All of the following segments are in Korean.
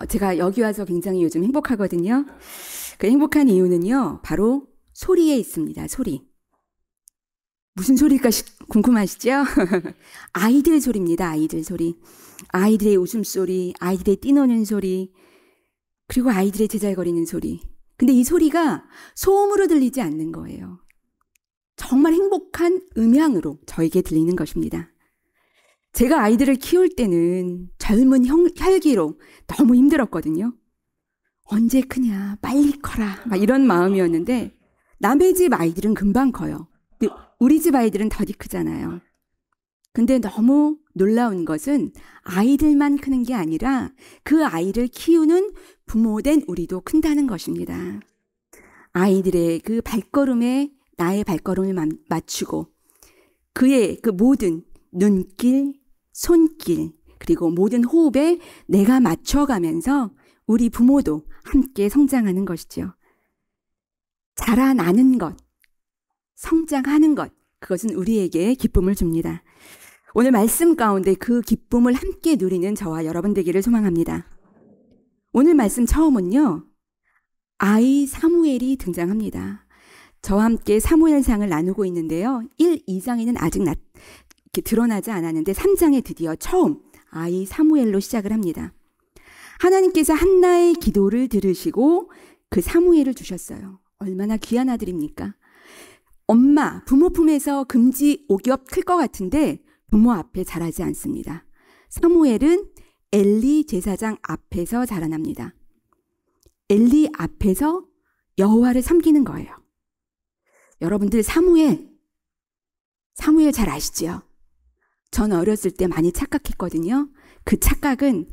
제가 여기 와서 굉장히 요즘 행복하거든요. 그 행복한 이유는요, 바로 소리에 있습니다. 소리. 무슨 소리일까 궁금하시죠? 아이들 소리입니다. 아이들 소리. 아이들의 웃음소리, 아이들의 뛰노는 소리, 그리고 아이들의 제잘거리는 소리. 근데 이 소리가 소음으로 들리지 않는 거예요. 정말 행복한 음향으로 저에게 들리는 것입니다. 제가 아이들을 키울 때는 젊은 혈기로 너무 힘들었거든요. 언제 크냐, 빨리 커라, 막 이런 마음이었는데 남의 집 아이들은 금방 커요. 근데 우리 집 아이들은 더디 크잖아요. 근데 너무 놀라운 것은 아이들만 크는 게 아니라 그 아이를 키우는 부모된 우리도 큰다는 것입니다. 아이들의 그 발걸음에 나의 발걸음을 맞추고 그의 그 모든 눈길, 손길, 그리고 모든 호흡에 내가 맞춰가면서 우리 부모도 함께 성장하는 것이죠. 자라나는 것, 성장하는 것, 그것은 우리에게 기쁨을 줍니다. 오늘 말씀 가운데 그 기쁨을 함께 누리는 저와 여러분 되기를 소망합니다. 오늘 말씀 처음은요, 아이 사무엘이 등장합니다. 저와 함께 사무엘상을 나누고 있는데요. 1, 2장에는 아직 이렇게 드러나지 않았는데 3장에 드디어 처음 아이 사무엘로 시작을 합니다. 하나님께서 한나의 기도를 들으시고 그 사무엘을 주셨어요. 얼마나 귀한 아들입니까? 엄마, 부모 품에서 금지 오겹 클 것 같은데 부모 앞에 자라지 않습니다. 사무엘은 엘리 제사장 앞에서 자라납니다. 엘리 앞에서 여호와를 섬기는 거예요. 여러분들 사무엘 잘 아시죠? 전 어렸을 때 많이 착각했거든요. 그 착각은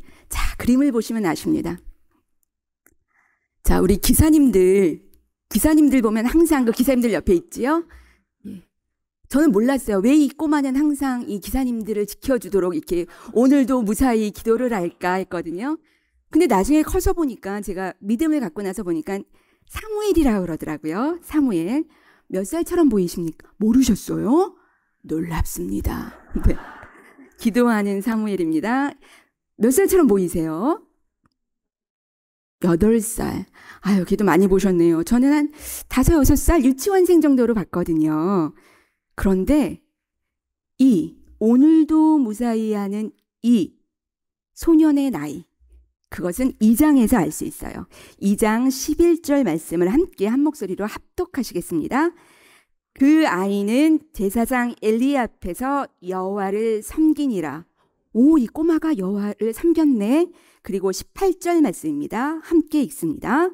그림을 보시면 아십니다. 자, 우리 기사님들 보면 항상 그 기사님들 옆에 있지요? 예. 저는 몰랐어요. 왜 이 꼬마는 항상 이 기사님들을 지켜주도록 이렇게 오늘도 무사히 기도를 할까 했거든요. 근데 나중에 커서 보니까 제가 믿음을 갖고 나서 보니까 사무엘이라고 그러더라고요. 사무엘. 몇 살처럼 보이십니까? 모르셨어요? 놀랍습니다. 네. 기도하는 사무엘입니다. 몇 살처럼 보이세요? 8살. 아유, 기도 많이 보셨네요. 저는 한 5, 6살 유치원생 정도로 봤거든요. 그런데 오늘도 무사히 하는 이 소년의 나이, 그것은 2장에서 알 수 있어요. 2장 11절 말씀을 함께 한 목소리로 합독하시겠습니다. 그 아이는 제사장 엘리 앞에서 여호와를 섬기니라. 오, 이 꼬마가 여호와를 섬겼네. 그리고 18절 말씀입니다. 함께 읽습니다.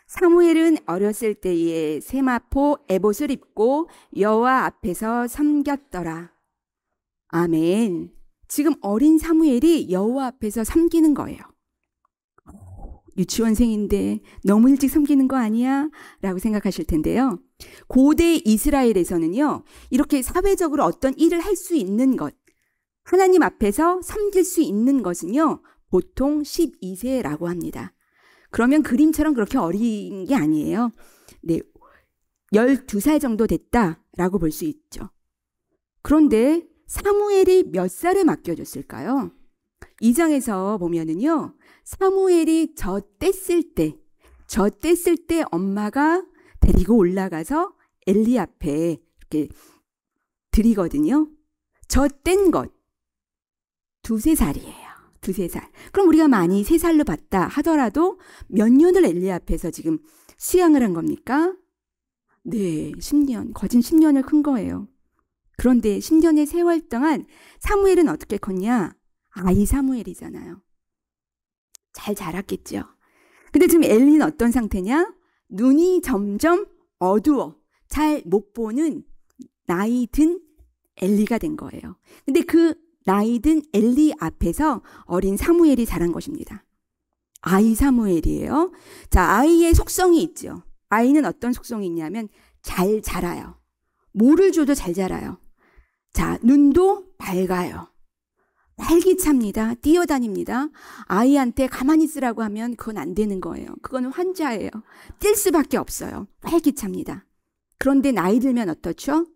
사무엘은 어렸을 때에 세마포 에봇을 입고 여호와 앞에서 섬겼더라. 아멘. 지금 어린 사무엘이 여호와 앞에서 섬기는 거예요. 유치원생인데 너무 일찍 섬기는 거 아니야? 라고 생각하실 텐데요. 고대 이스라엘에서는요, 이렇게 사회적으로 어떤 일을 할 수 있는 것, 하나님 앞에서 섬길 수 있는 것은요, 보통 12세라고 합니다. 그러면 그림처럼 그렇게 어린 게 아니에요. 네, 12살 정도 됐다라고 볼 수 있죠. 그런데 사무엘이 몇 살에 맡겨졌을까요? 2장에서 보면은요, 사무엘이 젖뗐을 때 엄마가 데리고 올라가서 엘리 앞에 이렇게 드리거든요. 젖뗀 것 2-3살이에요. 2-3살. 그럼 우리가 많이 3살로 봤다 하더라도 몇 년을 엘리 앞에서 지금 수양을 한 겁니까? 네, 10년. 거진 10년을 큰 거예요. 그런데 10년의 세월 동안 사무엘은 어떻게 컸냐? 아이 사무엘이잖아요. 잘 자랐겠죠. 근데 지금 엘리는 어떤 상태냐? 눈이 점점 어두워 잘 못 보는 나이 든 엘리가 된 거예요. 근데 그 나이 든 엘리 앞에서 어린 사무엘이 자란 것입니다. 아이 사무엘이에요. 자, 아이의 속성이 있죠. 아이는 어떤 속성이 있냐면 잘 자라요. 뭐를 줘도 잘 자라요. 자, 눈도 밝아요. 활기찹니다. 뛰어다닙니다. 아이한테 가만히 있으라고 하면 그건 안 되는 거예요. 그건 환자예요. 뛸 수밖에 없어요. 활기찹니다. 그런데 나이 들면 어떻죠?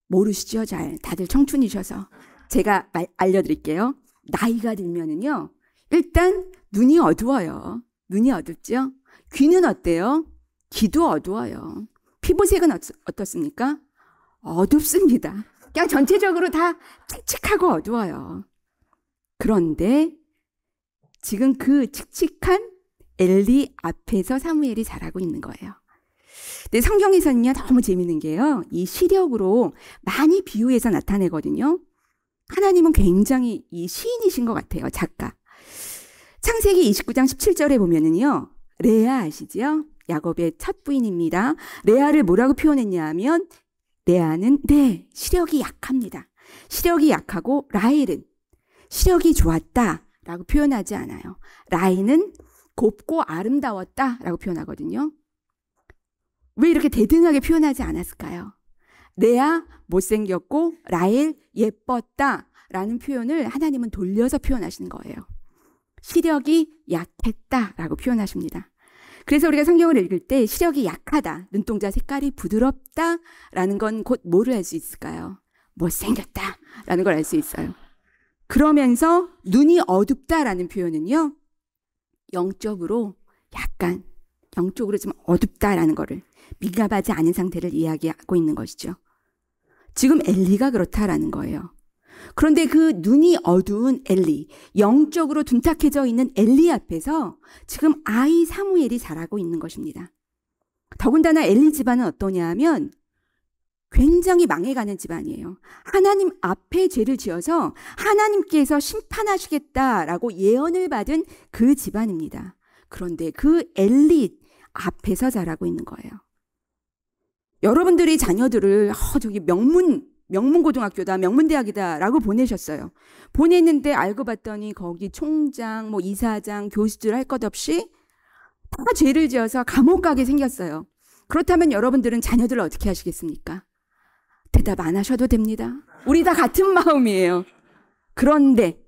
모르시죠? 다들 청춘이셔서. 제가 알려드릴게요. 나이가 들면은요, 일단 눈이 어두워요. 눈이 어둡죠? 귀는 어때요? 귀도 어두워요. 피부색은 어떻습니까? 어둡습니다. 그냥 전체적으로 다 칙칙하고 어두워요. 그런데 지금 그 칙칙한 엘리 앞에서 사무엘이 자라고 있는 거예요. 근데 성경에서는요, 너무 재밌는 게요, 이 시력으로 많이 비유해서 나타내거든요. 하나님은 굉장히 이 시인이신 것 같아요, 작가. 창세기 29장 17절에 보면은요, 레아 아시죠? 야곱의 첫 부인입니다. 레아를 뭐라고 표현했냐 하면, 레아는 시력이 약합니다. 시력이 약하고 라헬은 시력이 좋았다 라고 표현하지 않아요. 라헬은 곱고 아름다웠다 라고 표현하거든요. 왜 이렇게 대등하게 표현하지 않았을까요? 레아 못생겼고 라헬 예뻤다 라는 표현을 하나님은 돌려서 표현하시는 거예요. 시력이 약했다 라고 표현하십니다. 그래서 우리가 성경을 읽을 때 시력이 약하다, 눈동자 색깔이 부드럽다 라는 건 곧 뭐를 알 수 있을까요? 못생겼다 라는 걸 알 수 있어요. 그러면서 눈이 어둡다 라는 표현은요, 영적으로 좀 어둡다 라는 거를, 민감하지 않은 상태를 이야기하고 있는 것이죠. 지금 엘리가 그렇다라는 거예요. 그런데 그 눈이 어두운 엘리, 영적으로 둔탁해져 있는 엘리 앞에서 지금 아이 사무엘이 자라고 있는 것입니다. 더군다나 엘리 집안은 어떠냐 하면 굉장히 망해가는 집안이에요. 하나님 앞에 죄를 지어서 하나님께서 심판하시겠다라고 예언을 받은 그 집안입니다. 그런데 그 엘리 앞에서 자라고 있는 거예요. 여러분들이 자녀들을 저기 명문고등학교다, 명문대학이다 라고 보내셨어요. 보냈는데 알고 봤더니 거기 총장, 이사장, 교수들 할 것 없이 다 죄를 지어서 감옥 가게 생겼어요. 그렇다면 여러분들은 자녀들을 어떻게 하시겠습니까? 대답 안 하셔도 됩니다. 우리 다 같은 마음이에요. 그런데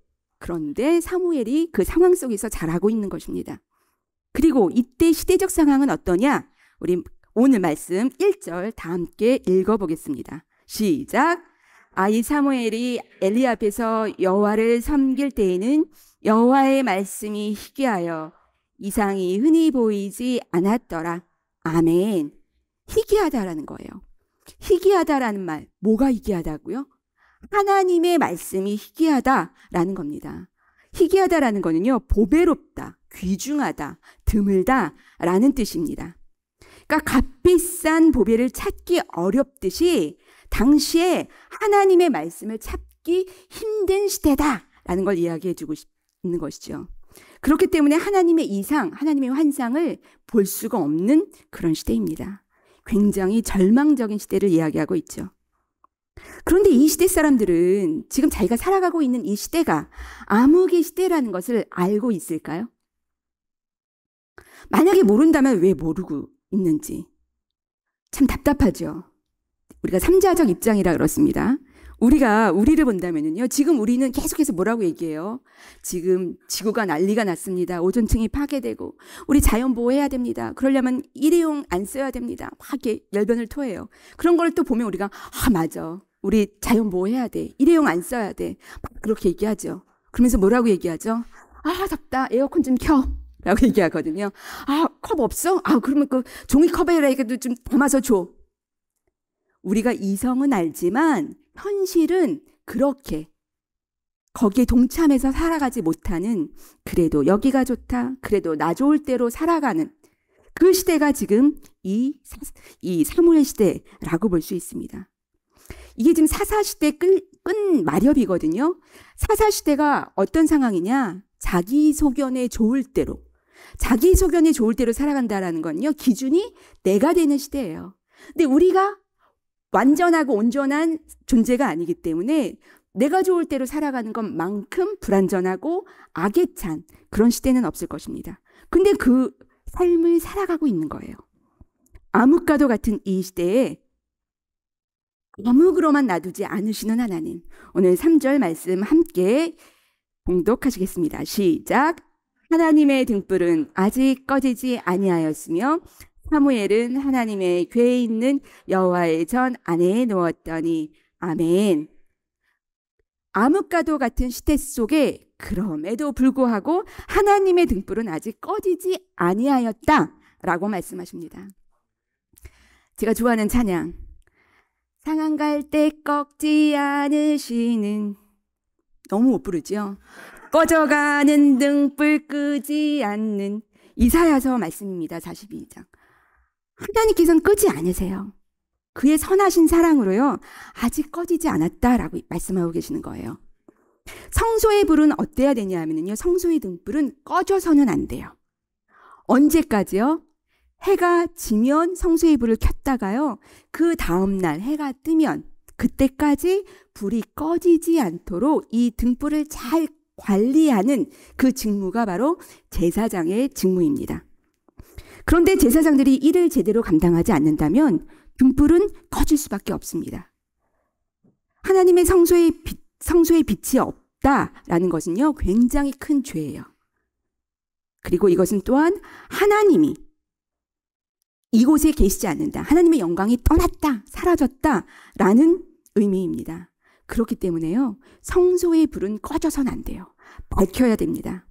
사무엘이 그 상황 속에서 자라고 있는 것입니다. 그리고 이때 시대적 상황은 어떠냐? 우리 오늘 말씀 1절 다 함께 읽어보겠습니다. 시작. 아이 사무엘이 엘리 앞에서 여호와를 섬길 때에는 여호와의 말씀이 희귀하여 이상이 흔히 보이지 않았더라. 아멘. 희귀하다라는 거예요. 희귀하다라는 말, 뭐가 희귀하다고요? 하나님의 말씀이 희귀하다라는 겁니다. 희귀하다라는 거는요, 보배롭다, 귀중하다, 드물다라는 뜻입니다. 그러니까 값비싼 보배를 찾기 어렵듯이 당시에 하나님의 말씀을 찾기 힘든 시대다라는 걸 이야기해 주고 있는 것이죠. 그렇기 때문에 하나님의 이상, 하나님의 환상을 볼 수가 없는 그런 시대입니다. 굉장히 절망적인 시대를 이야기하고 있죠. 그런데 이 시대 사람들은 지금 자기가 살아가고 있는 이 시대가 암흑의 시대라는 것을 알고 있을까요? 만약에 모른다면 왜 모르고 있는지 참 답답하죠. 우리가 삼자적 입장이라 그렇습니다. 우리를 본다면요, 지금 우리는 계속해서 뭐라고 얘기해요? 지금 지구가 난리가 났습니다. 오존층이 파괴되고 우리 자연 보호해야 됩니다. 그러려면 일회용 안 써야 됩니다. 막 이렇게 열변을 토해요. 그런 걸 또 보면 우리가 맞아, 우리 자연 보호해야 돼, 일회용 안 써야 돼, 막 그렇게 얘기하죠. 그러면서 뭐라고 얘기하죠? 덥다, 에어컨 좀 켜 라고 얘기하거든요. 컵 없어? 그러면 그 종이컵에라도 좀 담아서 줘. 우리가 이성은 알지만 현실은 그렇게 거기에 동참해서 살아가지 못하는, 그래도 여기가 좋다, 그래도 나 좋을 대로 살아가는 그 시대가 지금 이 사무엘 시대라고 볼 수 있습니다. 이게 지금 사사시대 끝 마렵이거든요. 사사시대가 어떤 상황이냐? 자기 소견에 좋을 대로 살아간다라는 건요, 기준이 내가 되는 시대예요. 근데 우리가 완전하고 온전한 존재가 아니기 때문에 내가 좋을 대로 살아가는 것만큼 불완전하고 악에 찬 그런 시대는 없을 것입니다. 근데 그 삶을 살아가고 있는 거예요. 암흑과도 같은 이 시대에 암흑으로만 놔두지 않으시는 하나님. 오늘 3절 말씀 함께 봉독하시겠습니다. 시작. 하나님의 등불은 아직 꺼지지 아니하였으며 사무엘은 하나님의 궤에 있는 여호와의 전 안에 누웠더니. 아멘. 암흑과도 같은 시대 속에 그럼에도 불구하고 하나님의 등불은 아직 꺼지지 아니하였다라고 말씀하십니다. 제가 좋아하는 찬양, 상한 갈 때 꺾지 않으시는, 너무 못 부르죠. 꺼져가는 등불 끄지 않는, 이사야서 말씀입니다. 42장. 하나님께서는 끄지 않으세요. 그의 선하신 사랑으로요, 아직 꺼지지 않았다라고 말씀하고 계시는 거예요. 성소의 불은 어때야 되냐 하면요, 성소의 등불은 꺼져서는 안 돼요. 언제까지요? 해가 지면 성소의 불을 켰다가요, 그 다음날 해가 뜨면 그때까지 불이 꺼지지 않도록 이 등불을 잘 관리하는 그 직무가 바로 제사장의 직무입니다. 그런데 제사장들이 이를 제대로 감당하지 않는다면 등불은 꺼질 수밖에 없습니다. 하나님의 성소에 빛이 없다라는 것은요, 굉장히 큰 죄예요. 그리고 이것은 또한 하나님이 이곳에 계시지 않는다, 하나님의 영광이 떠났다, 사라졌다라는 의미입니다. 그렇기 때문에요, 성소의 불은 꺼져서는 안 돼요. 밝혀야 됩니다.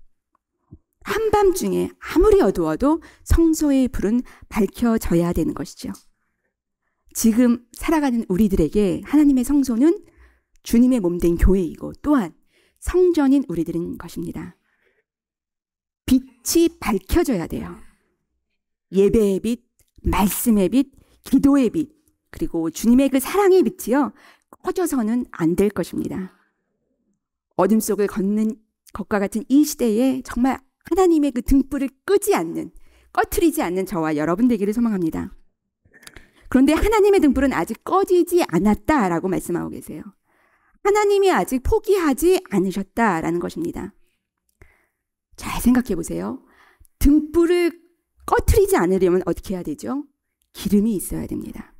한밤중에 아무리 어두워도 성소의 불은 밝혀져야 되는 것이죠. 지금 살아가는 우리들에게 하나님의 성소는 주님의 몸된 교회이고 또한 성전인 우리들인 것입니다. 빛이 밝혀져야 돼요. 예배의 빛, 말씀의 빛, 기도의 빛, 그리고 주님의 그 사랑의 빛이요, 꺼져서는 안 될 것입니다. 어둠 속을 걷는 것과 같은 이 시대에 정말 하나님의 그 등불을 끄지 않는, 꺼트리지 않는 저와 여러분 되기를 소망합니다. 그런데 하나님의 등불은 아직 꺼지지 않았다라고 말씀하고 계세요. 하나님이 아직 포기하지 않으셨다라는 것입니다. 잘 생각해 보세요. 등불을 꺼트리지 않으려면 어떻게 해야 되죠? 기름이 있어야 됩니다.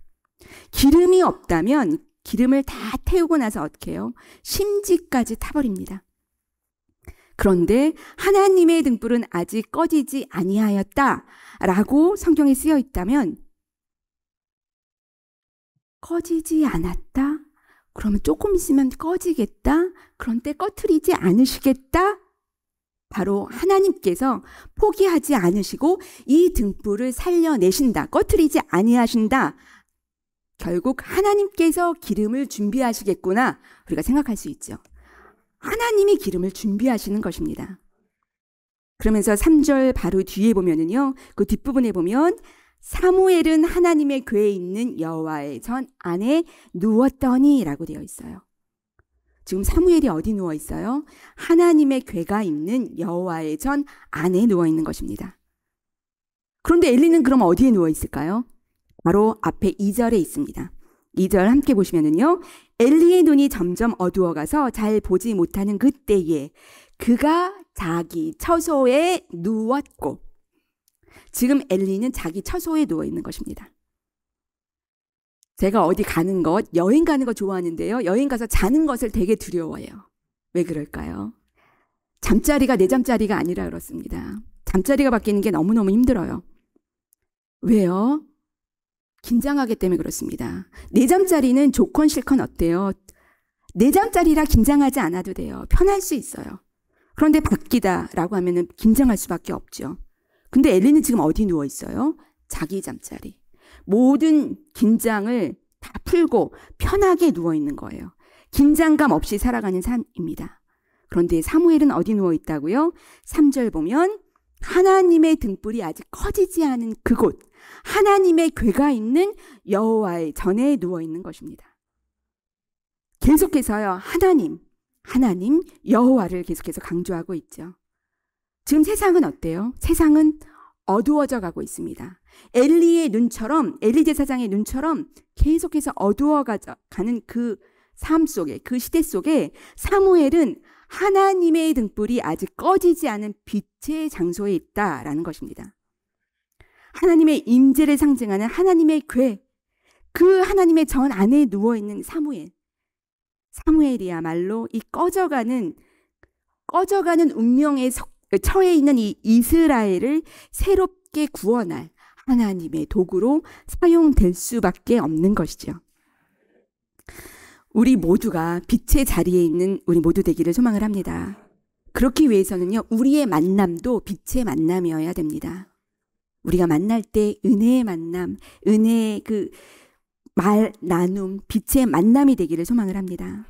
기름이 없다면 기름을 다 태우고 나서 어떻게 해요? 심지까지 타버립니다. 그런데 하나님의 등불은 아직 꺼지지 아니하였다라고 성경에 쓰여 있다면, 꺼지지 않았다? 그러면 조금 있으면 꺼지겠다? 그런데 꺼트리지 않으시겠다? 바로 하나님께서 포기하지 않으시고 이 등불을 살려내신다, 꺼트리지 아니하신다. 결국 하나님께서 기름을 준비하시겠구나, 우리가 생각할 수 있죠. 하나님이 기름을 준비하시는 것입니다. 그러면서 3절 바로 뒤에 보면은요, 그 뒷부분에 보면 사무엘은 하나님의 궤에 있는 여호와의 전 안에 누웠더니 라고 되어 있어요. 지금 사무엘이 어디 누워 있어요? 하나님의 궤가 있는 여호와의 전 안에 누워 있는 것입니다. 그런데 엘리는 그럼 어디에 누워 있을까요? 바로 앞에 2절에 있습니다. 2절 함께 보시면은요, 엘리의 눈이 점점 어두워가서 잘 보지 못하는 그때에 그가 자기 처소에 누웠고, 지금 엘리는 자기 처소에 누워 있는 것입니다. 제가 어디 가는 것, 여행 가는 거 좋아하는데요, 여행 가서 자는 것을 되게 두려워해요. 왜 그럴까요? 잠자리가 내 잠자리가 아니라 그렇습니다. 잠자리가 바뀌는 게 너무너무 힘들어요. 왜요? 긴장하기 때문에 그렇습니다. 내 잠자리는 좋건 싫건 어때요? 내 잠자리라 긴장하지 않아도 돼요. 편할 수 있어요. 그런데 바뀌다라고 하면은 긴장할 수밖에 없죠. 근데 엘리는 지금 어디 누워 있어요? 자기 잠자리. 모든 긴장을 다 풀고 편하게 누워 있는 거예요. 긴장감 없이 살아가는 삶입니다. 그런데 사무엘은 어디 누워 있다고요? 3절 보면 하나님의 등불이 아직 꺼지지 않은 그곳, 하나님의 궤가 있는 여호와의 전에 누워 있는 것입니다. 계속해서요, 하나님 여호와를 계속해서 강조하고 있죠. 지금 세상은 어때요? 세상은 어두워져 가고 있습니다. 엘리의 눈처럼, 엘리 제사장의 눈처럼 계속해서 어두워가는 그 삶 속에, 그 시대 속에 사무엘은 하나님의 등불이 아직 꺼지지 않은 빛의 장소에 있다라는 것입니다. 하나님의 임재를 상징하는 하나님의 궤, 그 하나님의 전 안에 누워있는 사무엘이야말로 이 꺼져가는 운명에 처해 있는 이 이스라엘을 새롭게 구원할 하나님의 도구로 사용될 수밖에 없는 것이죠. 우리 모두가 빛의 자리에 있는 우리 모두 되기를 소망을 합니다. 그렇기 위해서는요, 우리의 만남도 빛의 만남이어야 됩니다. 우리가 만날 때 은혜의 만남, 은혜의 그 말 나눔, 빛의 만남이 되기를 소망을 합니다.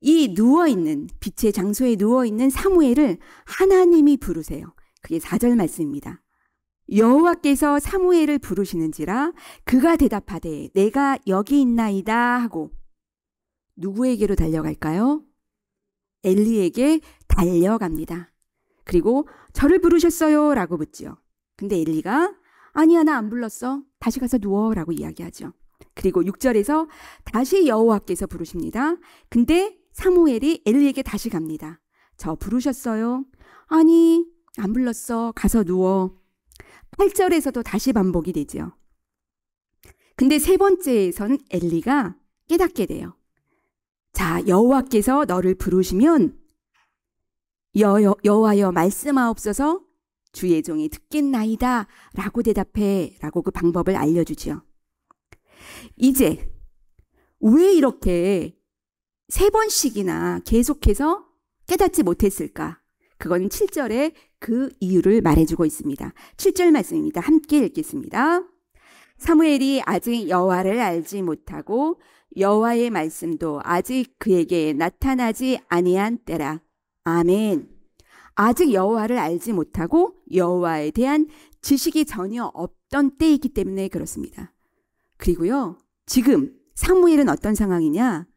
이 누워있는, 빛의 장소에 누워있는 사무엘을 하나님이 부르세요. 그게 4절 말씀입니다. 여호와께서 사무엘을 부르시는지라 그가 대답하되 내가 여기 있나이다 하고 누구에게로 달려갈까요? 엘리에게 달려갑니다. 그리고 저를 부르셨어요 라고 묻지요. 근데 엘리가 아니야 나 안 불렀어. 다시 가서 누워 라고 이야기하죠. 그리고 6절에서 다시 여호와께서 부르십니다. 근데 사무엘이 엘리에게 다시 갑니다. 저 부르셨어요? 아니 안 불렀어. 가서 누워. 8절에서도 다시 반복이 되죠. 근데 세 번째에서는 엘리가 깨닫게 돼요. 자, 여호와께서 너를 부르시면 여호와여 말씀하옵소서 주의 종이 듣겠나이다 라고 대답해 라고 그 방법을 알려주죠. 이제 왜 이렇게 세 번씩이나 계속해서 깨닫지 못했을까? 그건 7절에 그 이유를 말해주고 있습니다. 7절 말씀입니다. 함께 읽겠습니다. 사무엘이 아직 여호와를 알지 못하고 여호와의 말씀도 아직 그에게 나타나지 아니한 때라. 아멘. 아직 여호와를 알지 못하고 여호와에 대한 지식이 전혀 없던 때이기 때문에 그렇습니다. 그리고요, 지금 사무엘은 어떤 상황이냐?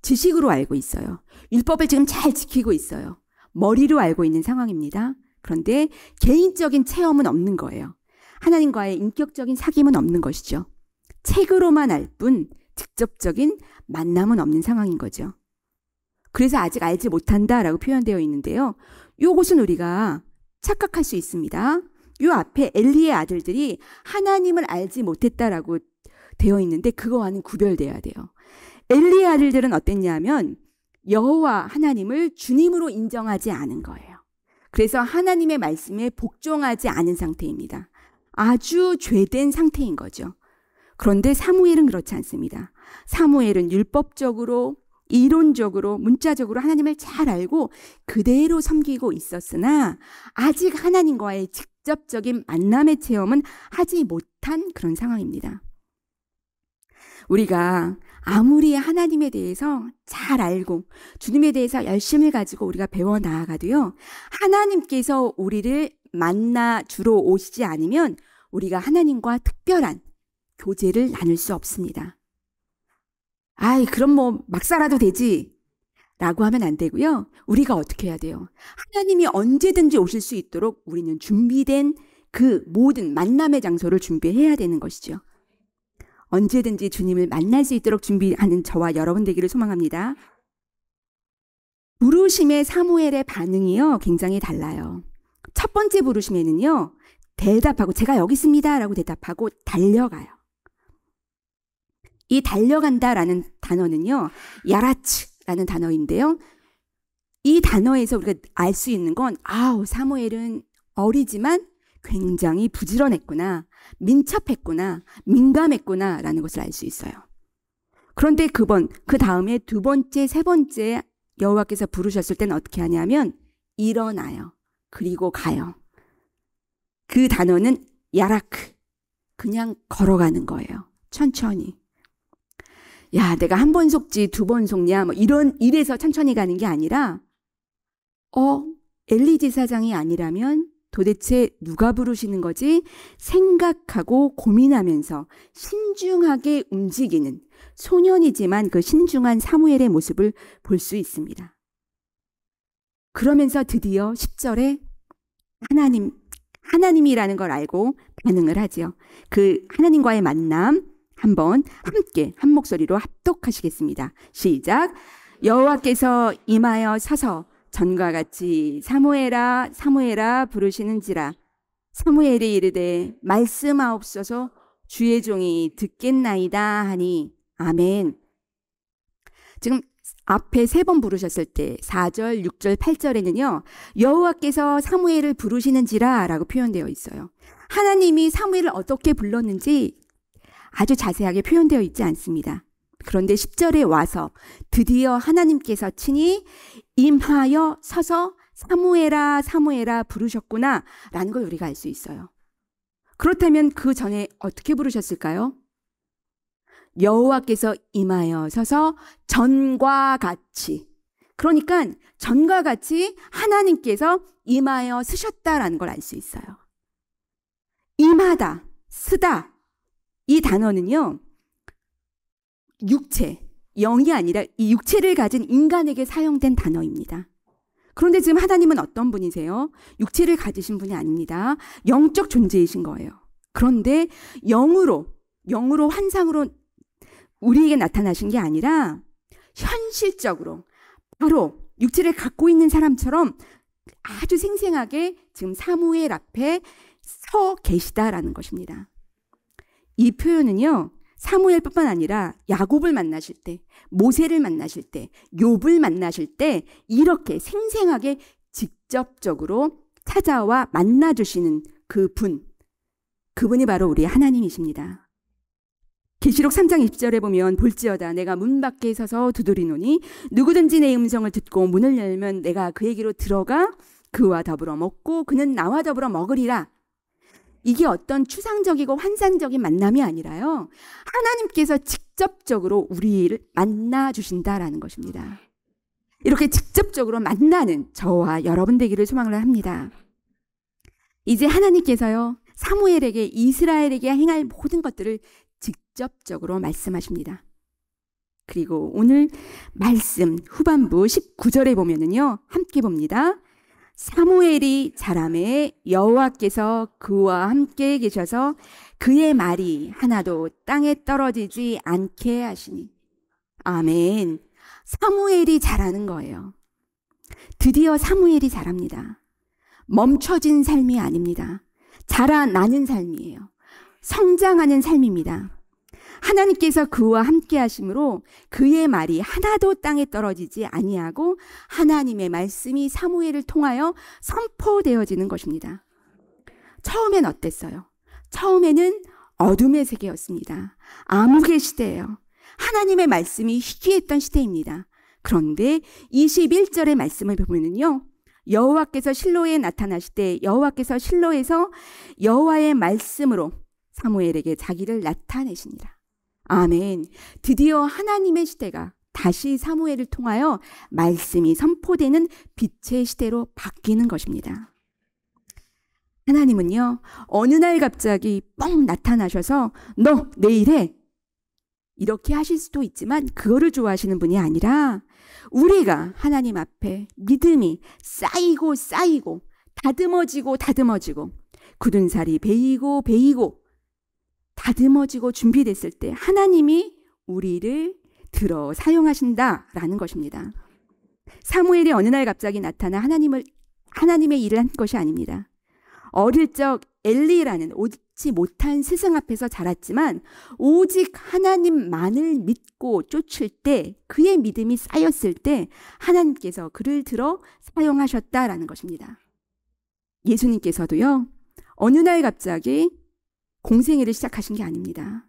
지식으로 알고 있어요. 율법을 지금 잘 지키고 있어요. 머리로 알고 있는 상황입니다. 그런데 개인적인 체험은 없는 거예요. 하나님과의 인격적인 사귐은 없는 것이죠. 책으로만 알 뿐 직접적인 만남은 없는 상황인 거죠. 그래서 아직 알지 못한다라고 표현되어 있는데요. 이것은 우리가 착각할 수 있습니다. 이 앞에 엘리의 아들들이 하나님을 알지 못했다라고 되어 있는데 그거와는 구별돼야 돼요. 엘리의 아들들은 어땠냐면 여호와 하나님을 주님으로 인정하지 않은 거예요. 그래서 하나님의 말씀에 복종하지 않은 상태입니다. 아주 죄된 상태인 거죠. 그런데 사무엘은 그렇지 않습니다. 사무엘은 율법적으로, 이론적으로, 문자적으로 하나님을 잘 알고 그대로 섬기고 있었으나 아직 하나님과의 직접적인 만남의 체험은 하지 못한 그런 상황입니다. 우리가 아무리 하나님에 대해서 잘 알고 주님에 대해서 열심을 가지고 우리가 배워 나아가도요, 하나님께서 우리를 만나 주러 오시지 않으면 우리가 하나님과 특별한 교제를 나눌 수 없습니다. 아이, 그럼 뭐 막 살아도 되지 라고 하면 안 되고요. 우리가 어떻게 해야 돼요? 하나님이 언제든지 오실 수 있도록 우리는 준비된 그 모든 만남의 장소를 준비해야 되는 것이죠. 언제든지 주님을 만날 수 있도록 준비하는 저와 여러분 되기를 소망합니다. 부르심의 사무엘의 반응이요, 굉장히 달라요. 첫 번째 부르심에는요, 대답하고 제가 여기 있습니다 라고 대답하고 달려가요. 이 달려간다라는 단어는요, 야라츠라는 단어인데요. 이 단어에서 우리가 알 수 있는 건 사무엘은 어리지만 굉장히 부지런했구나, 민첩했구나, 민감했구나 라는 것을 알 수 있어요. 그런데 그 다음에 두 번째, 세 번째 여호와께서 부르셨을 때는 어떻게 하냐면 일어나요. 그리고 가요. 그 단어는 야라크, 그냥 걸어가는 거예요. 천천히. 야, 내가 한 번 속지 두 번 속냐, 뭐 이래서 천천히 가는 게 아니라 엘리 제사장이 아니라면 도대체 누가 부르시는 거지? 생각하고 고민하면서 신중하게 움직이는 소년이지만 그 신중한 사무엘의 모습을 볼 수 있습니다. 그러면서 드디어 10절에 하나님이라는 걸 알고 반응을 하죠. 그 하나님과의 만남 한번 함께 한 목소리로 합독하시겠습니다. 시작. 여호와께서 임하여 서서 전과 같이 사무엘아 사무엘아 부르시는지라. 사무엘이 이르되 말씀하옵소서 주의 종이 듣겠나이다 하니 아멘. 지금 앞에 3번 부르셨을 때 4절, 6절, 8절에는요. 여호와께서 사무엘을 부르시는지라 라고 표현되어 있어요. 하나님이 사무엘을 어떻게 불렀는지 아주 자세하게 표현되어 있지 않습니다. 그런데 10절에 와서 드디어 하나님께서 친히 임하여 서서 사무엘아 사무엘아 부르셨구나 라는 걸 우리가 알 수 있어요. 그렇다면 그 전에 어떻게 부르셨을까요? 여호와께서 임하여 서서 전과 같이, 그러니까 전과 같이 하나님께서 임하여 서셨다라는 걸 알 수 있어요. 임하다, 쓰다, 이 단어는요, 육체, 영이 아니라 이 육체를 가진 인간에게 사용된 단어입니다. 그런데 지금 하나님은 어떤 분이세요? 육체를 가지신 분이 아닙니다. 영적 존재이신 거예요. 그런데 영으로 환상으로 우리에게 나타나신 게 아니라 현실적으로 바로 육체를 갖고 있는 사람처럼 아주 생생하게 지금 사무엘 앞에 서 계시다라는 것입니다. 이 표현은요, 사무엘뿐만 아니라 야곱을 만나실 때, 모세를 만나실 때, 욥을 만나실 때 이렇게 생생하게 직접적으로 찾아와 만나주시는 그분이 바로 우리 하나님이십니다. 계시록 3장 20절에 보면 볼지어다 내가 문 밖에 서서 두드리노니 누구든지 내 음성을 듣고 문을 열면 내가 그에게로 들어가 그와 더불어 먹고 그는 나와 더불어 먹으리라. 이게 어떤 추상적이고 환상적인 만남이 아니라요, 하나님께서 직접적으로 우리를 만나 주신다라는 것입니다. 이렇게 직접적으로 만나는 저와 여러분 되기를 소망을 합니다. 이제 하나님께서요, 사무엘에게 이스라엘에게 행할 모든 것들을 직접적으로 말씀하십니다. 그리고 오늘 말씀 후반부 19절에 보면은요, 함께 봅니다. 사무엘이 자라매 여호와께서 그와 함께 계셔서 그의 말이 하나도 땅에 떨어지지 않게 하시니. 아멘. 사무엘이 자라는 거예요. 드디어 사무엘이 자랍니다. 멈춰진 삶이 아닙니다. 자라나는 삶이에요. 성장하는 삶입니다. 하나님께서 그와 함께 하심으로 그의 말이 하나도 땅에 떨어지지 아니하고 하나님의 말씀이 사무엘을 통하여 선포되어지는 것입니다. 처음엔 어땠어요? 처음에는 어둠의 세계였습니다. 암흑의 시대예요. 하나님의 말씀이 희귀했던 시대입니다. 그런데 21절의 말씀을 보면은요, 여호와께서 실로에 나타나실 때 여호와께서 실로에서 여호와의 말씀으로 사무엘에게 자기를 나타내시니라. 아멘. 드디어 하나님의 시대가 다시 사무엘을 통하여 말씀이 선포되는 빛의 시대로 바뀌는 것입니다. 하나님은요, 어느 날 갑자기 뻥 나타나셔서 너 내일 해, 이렇게 하실 수도 있지만 그거를 좋아하시는 분이 아니라 우리가 하나님 앞에 믿음이 쌓이고 쌓이고 다듬어지고 다듬어지고 굳은 살이 베이고 베이고 다듬어지고 준비됐을 때 하나님이 우리를 들어 사용하신다라는 것입니다. 사무엘이 어느 날 갑자기 나타나 하나님의 일을 한 것이 아닙니다. 어릴 적 엘리라는 옳지 못한 스승 앞에서 자랐지만 오직 하나님만을 믿고 쫓을 때, 그의 믿음이 쌓였을 때 하나님께서 그를 들어 사용하셨다라는 것입니다. 예수님께서도요, 어느 날 갑자기 공생애를 시작하신 게 아닙니다.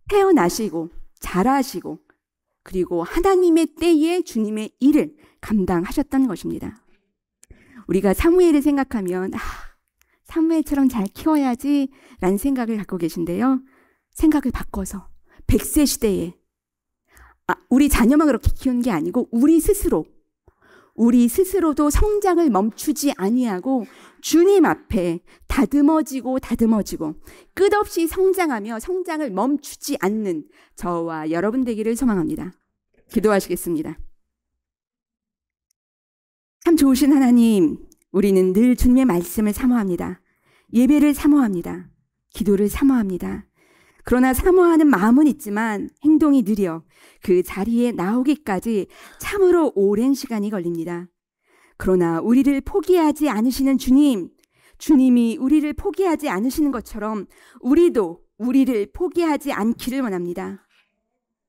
태어나시고 자라시고 그리고 하나님의 때에 주님의 일을 감당하셨다는 것입니다. 우리가 사무엘을 생각하면 사무엘처럼 잘 키워야지 라는 생각을 갖고 계신데요, 생각을 바꿔서 100세 시대에 우리 자녀만 그렇게 키우는 게 아니고 우리 스스로도 성장을 멈추지 아니하고 주님 앞에 다듬어지고 다듬어지고 끝없이 성장하며 성장을 멈추지 않는 저와 여러분 되기를 소망합니다. 기도하시겠습니다. 참 좋으신 하나님, 우리는 늘 주님의 말씀을 사모합니다. 예배를 사모합니다. 기도를 사모합니다. 그러나 사모하는 마음은 있지만 행동이 느려 그 자리에 나오기까지 참으로 오랜 시간이 걸립니다. 그러나 우리를 포기하지 않으시는 주님이 우리를 포기하지 않으시는 것처럼 우리도 우리를 포기하지 않기를 원합니다.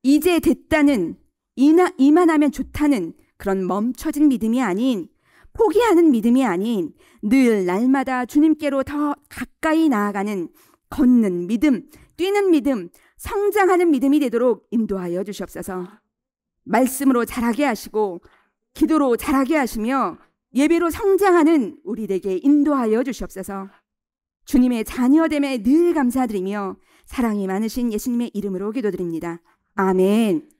이제 됐다는, 이만하면 좋다는 그런 멈춰진 믿음이 아닌, 포기하는 믿음이 아닌 늘 날마다 주님께로 더 가까이 나아가는 걷는 믿음, 뛰는 믿음, 성장하는 믿음이 되도록 인도하여 주시옵소서. 말씀으로 자라게 하시고 기도로 자라게 하시며 예배로 성장하는 우리에게 인도하여 주시옵소서. 주님의 자녀됨에 늘 감사드리며 사랑이 많으신 예수님의 이름으로 기도드립니다. 아멘.